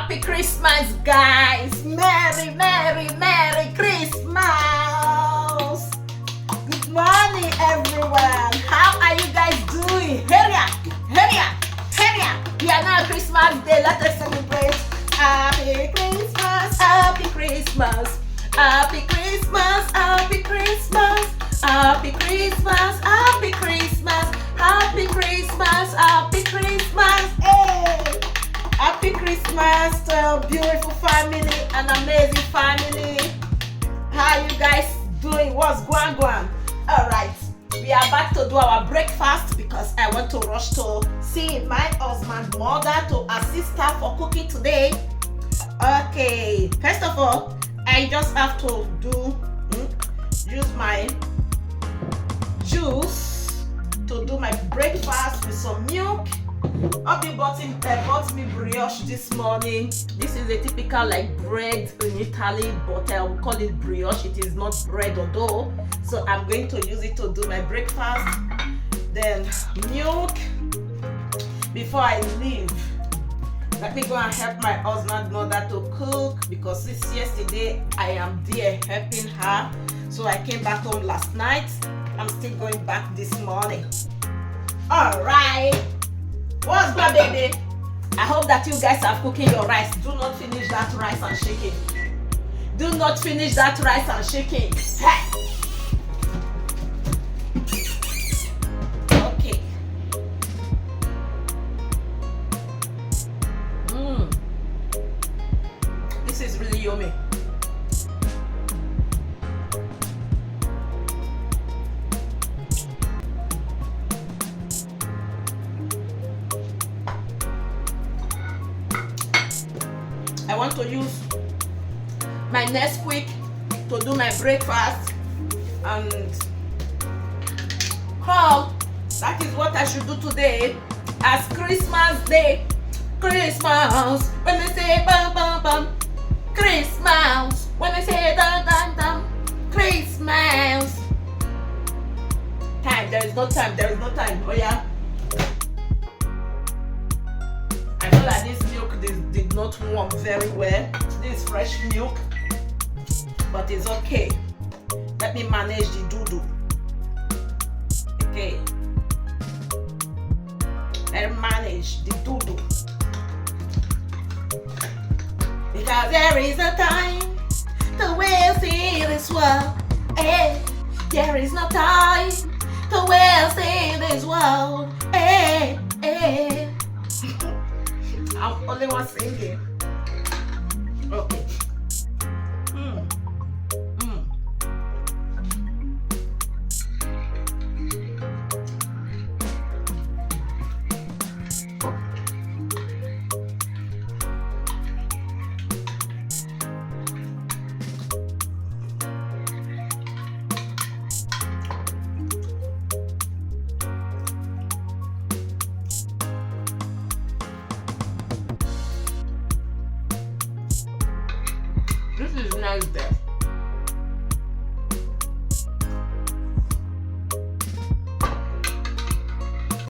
Happy Christmas, guys! Merry, Merry, Merry Christmas! Good morning, everyone. How are you guys doing? Heria, heria, heria. We are now Christmas Day. Let us celebrate. Happy Christmas, Happy Christmas, Happy Christmas, Happy Christmas, Happy Christmas, Happy Christmas, Happy Christmas, Happy Christmas. Hey! Happy Christmas to our beautiful family, an amazing family. How you guys doing? What's going on? Alright, we are back to do our breakfast because I want to rush to see my husband's mother to assist her for cooking today. Okay, first of all, I just have to use my juice to do my breakfast with some milk. Obi bought me brioche this morning. This is a typical like bread in Italy, but I will call it brioche. It is not bread or dough. So I'm going to use it to do my breakfast. Then milk. Before I leave, let me go and help my husband's mother to cook because since yesterday I am there helping her. So I came back home last night. I'm still going back this morning. Alright. What's good, baby? I hope that you guys are cooking your rice. Do not finish that rice and shake it. Do not finish that rice and shake it. Hey. Okay. This is really yummy. I want to use my Nesquik to do my breakfast, and that is what I should do today as Christmas Day. Christmas, when they say bam bam bam. Christmas, when they say dum dum dum. Christmas. Time, there is no time, there is no time. Oh yeah. I know that this milk did not warm very well. This is fresh milk, but it's okay. Let me manage the doo-doo. Okay. Let me manage the doo-doo. Because there is a time to waste in this world. Hey, there is no time to waste in this world. Hey, hey. I'm only one singing. Okay. This is nice there.